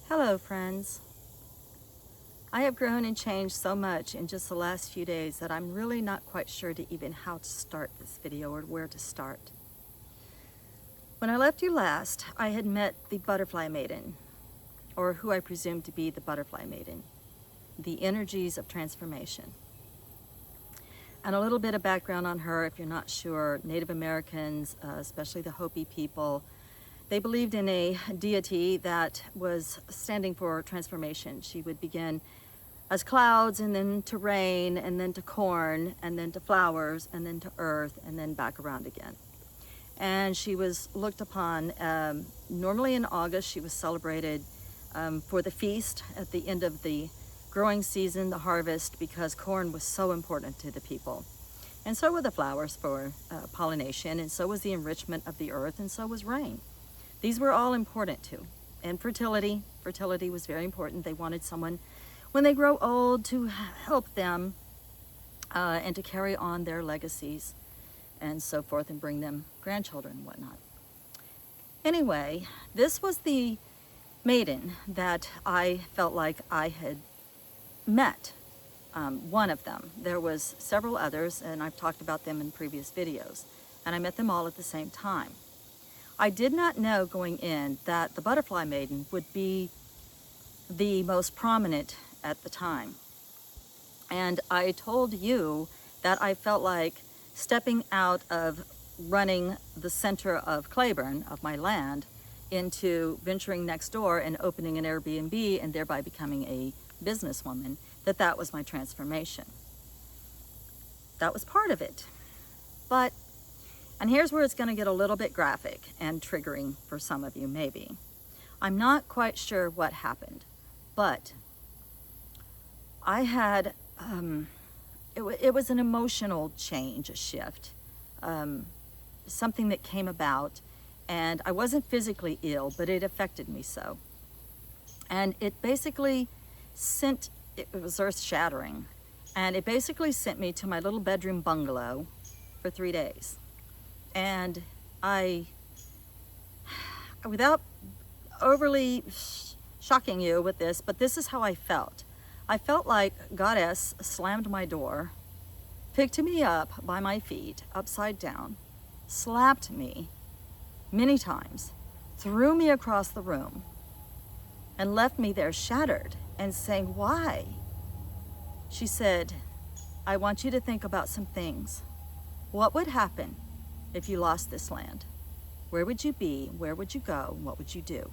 Hello friends. I have grown and changed so much in just the last few days that I'm really not quite sure to even how to start this video or where to start. When I left you last, I had met the Butterfly Maiden, or who I presume to be the Butterfly Maiden, the energies of transformation. And a little bit of background on her, if you're not sure. Native Americans, especially the Hopi people, they believed in a deity that was standing for transformation. She would begin as clouds, and then to rain, and then to corn, and then to flowers, and then to earth, and then back around again. And she was looked upon, normally in August, she was celebrated for the feast at the end of the growing season, the harvest, because corn was so important to the people. And so were the flowers for pollination, and so was the enrichment of the earth, and so was rain. These were all important too. And fertility was very important. They wanted someone, when they grow old, to help them and to carry on their legacies and so forth, and bring them grandchildren and whatnot. Anyway, this was the maiden that I felt like I had met, one of them. There was several others, and I've talked about them in previous videos, and I met them all at the same time. I did not know going in that the Butterfly Maiden would be the most prominent at the time. And I told you that I felt like stepping out of running the center of Claiborne, of my land, into venturing next door and opening an Airbnb and thereby becoming a businesswoman, that was my transformation. That was part of it. And here's where it's going to get a little bit graphic and triggering for some of you, maybe. I'm not quite sure what happened, but I had, it was an emotional change, a shift, something that came about, and I wasn't physically ill, but it affected me so. And it basically it was earth-shattering, and it basically sent me to my little bedroom bungalow for 3 days. And without overly shocking you with this, but this is how I felt. I felt like Goddess slammed my door, picked me up by my feet, upside down, slapped me many times, threw me across the room, and left me there shattered and saying, "Why?" She said, "I want you to think about some things. What would happen if you lost this land? Where would you be? Where would you go? What would you do?"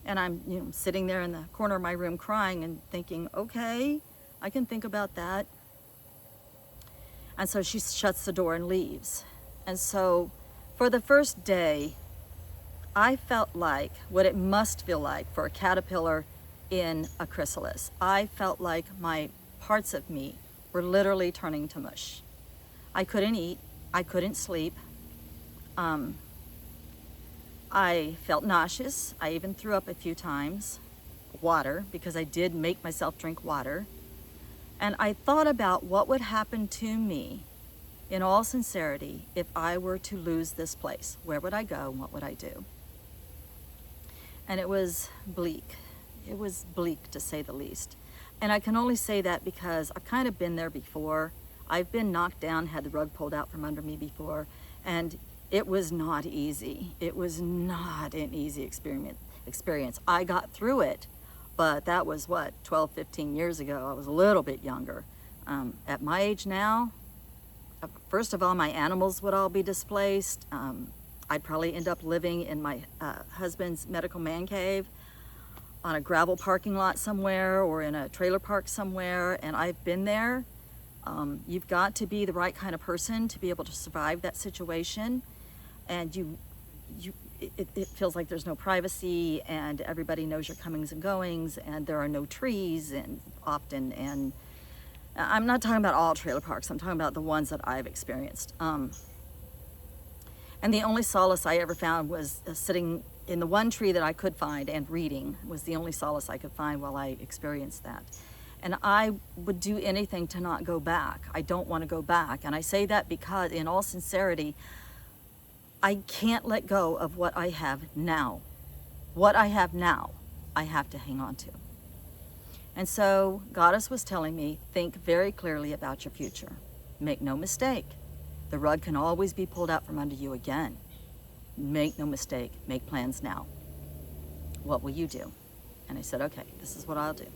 And I'm sitting there in the corner of my room crying and thinking, okay, I can think about that. And so she shuts the door and leaves. And so for the first day, I felt like what it must feel like for a caterpillar in a chrysalis. I felt like my parts of me were literally turning to mush. I couldn't eat. I couldn't sleep. I felt nauseous. I even threw up a few times. Water, because I did make myself drink water. And I thought about what would happen to me, in all sincerity, if I were to lose this place. Where would I go and what would I do? And it was bleak. It was bleak, to say the least. And I can only say that because I've kind of been there before. I've been knocked down, had the rug pulled out from under me before, and it was not easy. It was not an easy experience. I got through it, but that was what, 12, 15 years ago. I was a little bit younger. At my age now, first of all, my animals would all be displaced. I'd probably end up living in my husband's medical man cave on a gravel parking lot somewhere or in a trailer park somewhere, and I've been there. You've got to be the right kind of person to be able to survive that situation, and it feels like there's no privacy, and everybody knows your comings and goings, and there are no trees, and often, and I'm not talking about all trailer parks, I'm talking about the ones that I've experienced. And the only solace I ever found was sitting in the one tree that I could find, and reading was the only solace I could find while I experienced that. And I would do anything to not go back. I don't want to go back. And I say that because, in all sincerity, I can't let go of what I have now. What I have now. I have to hang on to. And so Goddess was telling me, think very clearly about your future. Make no mistake, the rug can always be pulled out from under you again. Make no mistake, make plans now. What will you do? And I said, okay, this is what I'll do.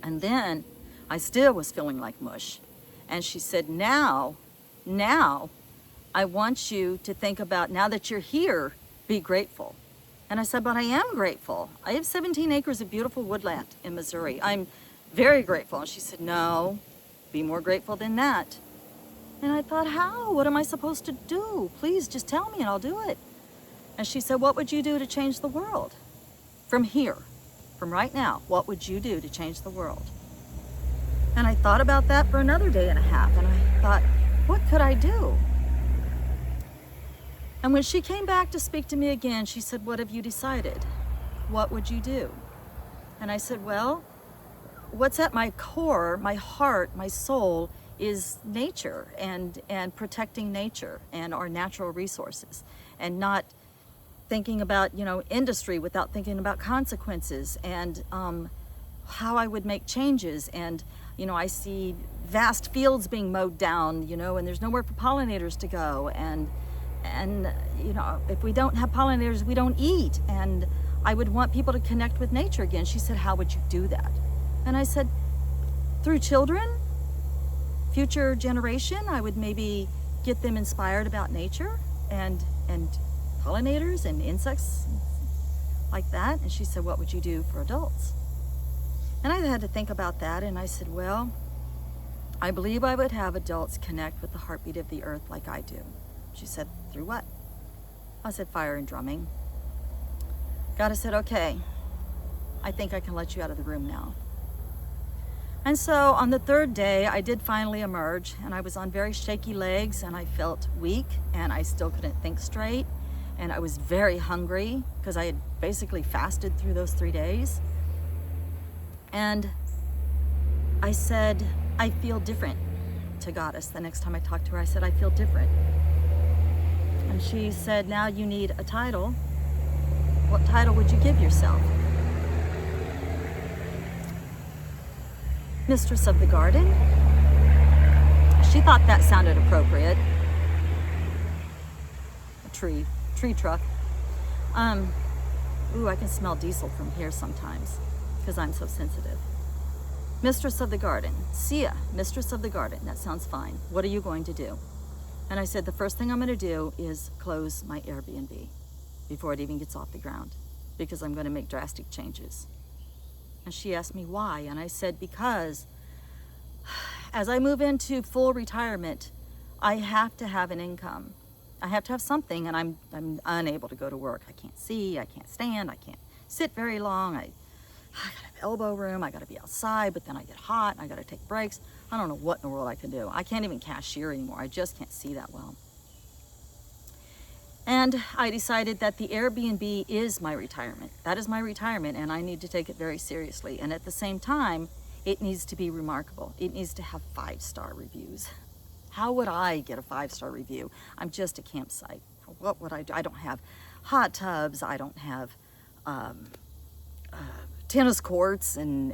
And then I still was feeling like mush. And she said, now, I want you to think about, now that you're here, be grateful. And I said, but I am grateful. I have 17 acres of beautiful woodland in Missouri. I'm very grateful. And she said, no, be more grateful than that. And I thought, how? What am I supposed to do? Please just tell me and I'll do it. And she said, what would you do to change the world? From here, from right now, what would you do to change the world? And I thought about that for another day and a half. And I thought, what could I do? And when she came back to speak to me again, she said, what have you decided? What would you do? And I said, well, what's at my core, my heart, my soul is nature and protecting nature and our natural resources, and not thinking about, industry without thinking about consequences, and how I would make changes. And, I see vast fields being mowed down, and there's nowhere for pollinators to go. And if we don't have pollinators, we don't eat. And I would want people to connect with nature again. She said, how would you do that? And I said, through children, future generation, I would maybe get them inspired about nature and pollinators and insects like that. And she said, what would you do for adults? And I had to think about that. And I said, well, I believe I would have adults connect with the heartbeat of the earth like I do. She said, through what? I said, fire and drumming. Goddess said, okay, I think I can let you out of the room now. And so on the third day, I did finally emerge, and I was on very shaky legs, and I felt weak, and I still couldn't think straight, and I was very hungry because I had basically fasted through those 3 days. And I said, I feel different to Goddess. The next time I talked to her, I said, I feel different. And she said, now you need a title. What title would you give yourself? Mistress of the Garden. She thought that sounded appropriate. A tree truck. Ooh, I can smell diesel from here sometimes because I'm so sensitive. Mistress of the Garden. Sia, Mistress of the Garden. That sounds fine. What are you going to do? And I said, the first thing I'm going to do is close my Airbnb before it even gets off the ground, because I'm going to make drastic changes. And she asked me why, and I said, because as I move into full retirement, I have to have an income. I have to have something, and I'm unable to go to work. I can't see, I can't stand, I can't sit very long. I gotta have elbow room, I gotta be outside, but then I get hot, I gotta take breaks. I don't know what in the world I can do. I can't even cashier anymore. I just can't see that well. And I decided that the Airbnb is my retirement. That is my retirement, and I need to take it very seriously. And at the same time, it needs to be remarkable. It needs to have 5-star reviews. How would I get a 5-star review? I'm just a campsite. What would I do? I don't have hot tubs. I don't have tennis courts, and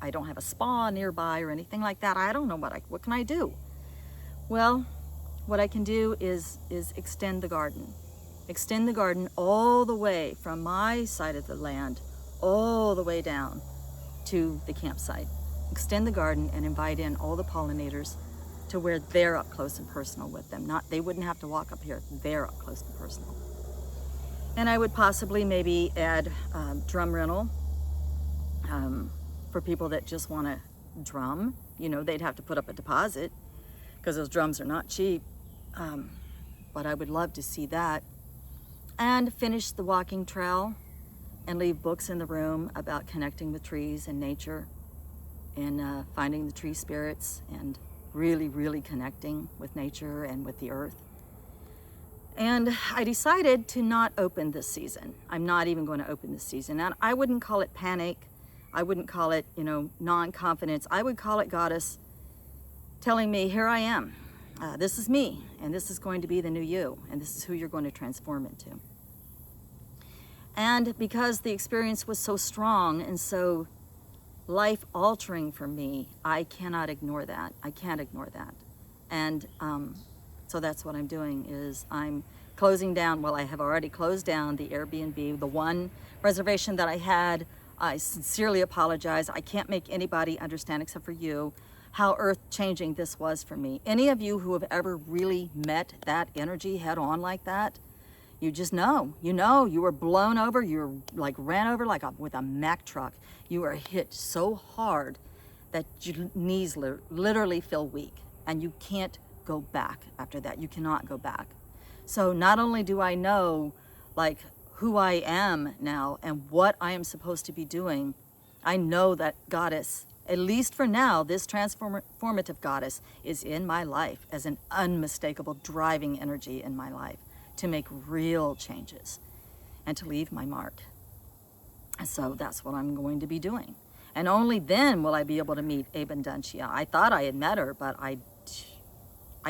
I don't have a spa nearby or anything like that. I don't know what can I do? Well, what I can do is extend the garden. Extend the garden all the way from my side of the land, all the way down to the campsite. Extend the garden and invite in all the pollinators to where they're up close and personal with them. They wouldn't have to walk up here, they're up close and personal. And I would possibly maybe add drum rental for people that just want to drum. They'd have to put up a deposit because those drums are not cheap. But I would love to see that. And finish the walking trail and leave books in the room about connecting with trees and nature, and finding the tree spirits, and really, really connecting with nature and with the earth. And I decided to not open this season. I'm not even going to open this season. And I wouldn't call it panic. I wouldn't call it, non-confidence. I would call it Goddess telling me, here I am. This is me, and this is going to be the new you, and this is who you're going to transform into. And because the experience was so strong and so life altering for me, I cannot ignore that. I can't ignore that. And so that's what I'm doing, is I'm closing down. Well, I have already closed down the Airbnb, the one reservation that I had. I sincerely apologize. I can't make anybody understand except for you how earth-changing this was for me. Any of you who have ever really met that energy head on like that, you just know, you were blown over, you were like ran over like with a Mack truck. You were hit so hard that your knees literally feel weak, and you can't go back after that. You cannot go back. So not only do I know like who I am now and what I am supposed to be doing, I know that Goddess, at least for now, this transformative Goddess is in my life as an unmistakable driving energy in my life to make real changes and to leave my mark. So that's what I'm going to be doing. And only then will I be able to meet Abundantia. I thought I had met her, but I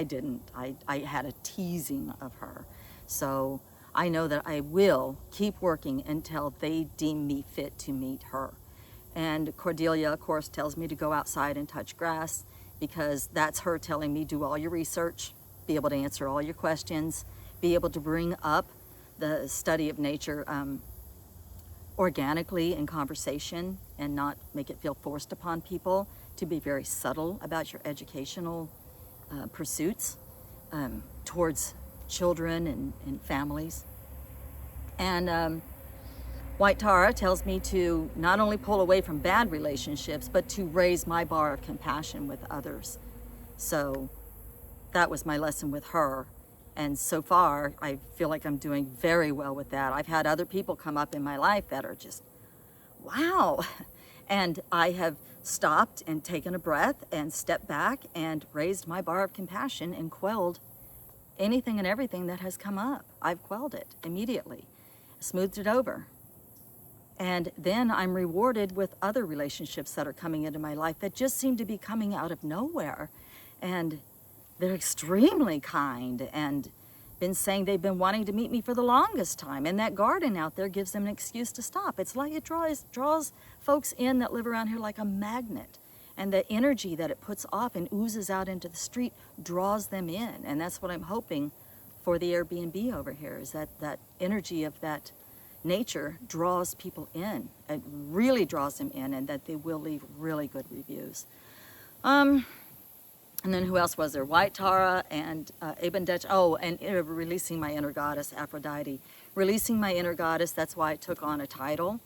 didn't. I had a teasing of her. So I know that I will keep working until they deem me fit to meet her. And Cordelia, of course, tells me to go outside and touch grass, because that's her telling me, do all your research, be able to answer all your questions, be able to bring up the study of nature organically in conversation and not make it feel forced upon people, to be very subtle about your educational pursuits towards children and families. And White Tara tells me to not only pull away from bad relationships, but to raise my bar of compassion with others. So that was my lesson with her. And so far, I feel like I'm doing very well with that. I've had other people come up in my life that are just, wow. And I have stopped and taken a breath and stepped back and raised my bar of compassion and quelled anything and everything that has come up. I've quelled it immediately, smoothed it over. And then I'm rewarded with other relationships that are coming into my life that just seem to be coming out of nowhere. And they're extremely kind and been saying they've been wanting to meet me for the longest time. And that garden out there gives them an excuse to stop. It's like it draws folks in that live around here like a magnet. And the energy that it puts off and oozes out into the street draws them in. And that's what I'm hoping for the Airbnb over here, is that that energy of that nature draws people in. It really draws them in, and that they will leave really good reviews. And then who else was there? White Tara and Abundantia. Oh, and releasing my inner goddess, Aphrodite. Releasing my inner goddess, that's why I took on a title,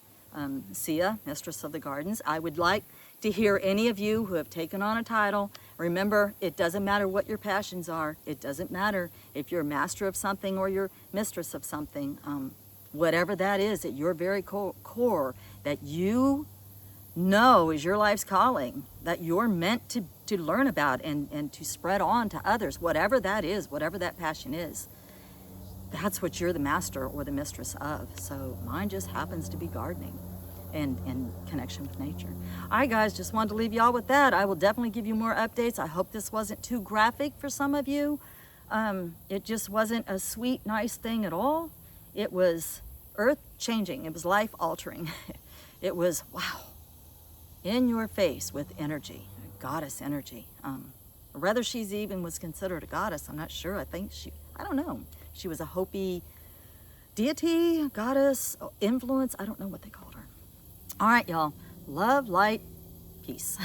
Sia, Mistress of the Gardens. I would like to hear any of you who have taken on a title. Remember, it doesn't matter what your passions are. It doesn't matter if you're a master of something or you're mistress of something. Whatever that is at your very core, that you know is your life's calling, that you're meant to learn about and to spread on to others, whatever that is, whatever that passion is, that's what you're the master or the mistress of. So mine just happens to be gardening and connection with nature. All right, guys, just wanted to leave y'all with that. I will definitely give you more updates. I hope this wasn't too graphic for some of you. It just wasn't a sweet, nice thing at all. It was earth-changing. It was life-altering. It was, wow, in your face with energy, goddess energy. Whether she's even was considered a goddess, I'm not sure. I don't know. She was a Hopi deity, goddess, influence. I don't know what they called her. All right, y'all. Love, light, peace.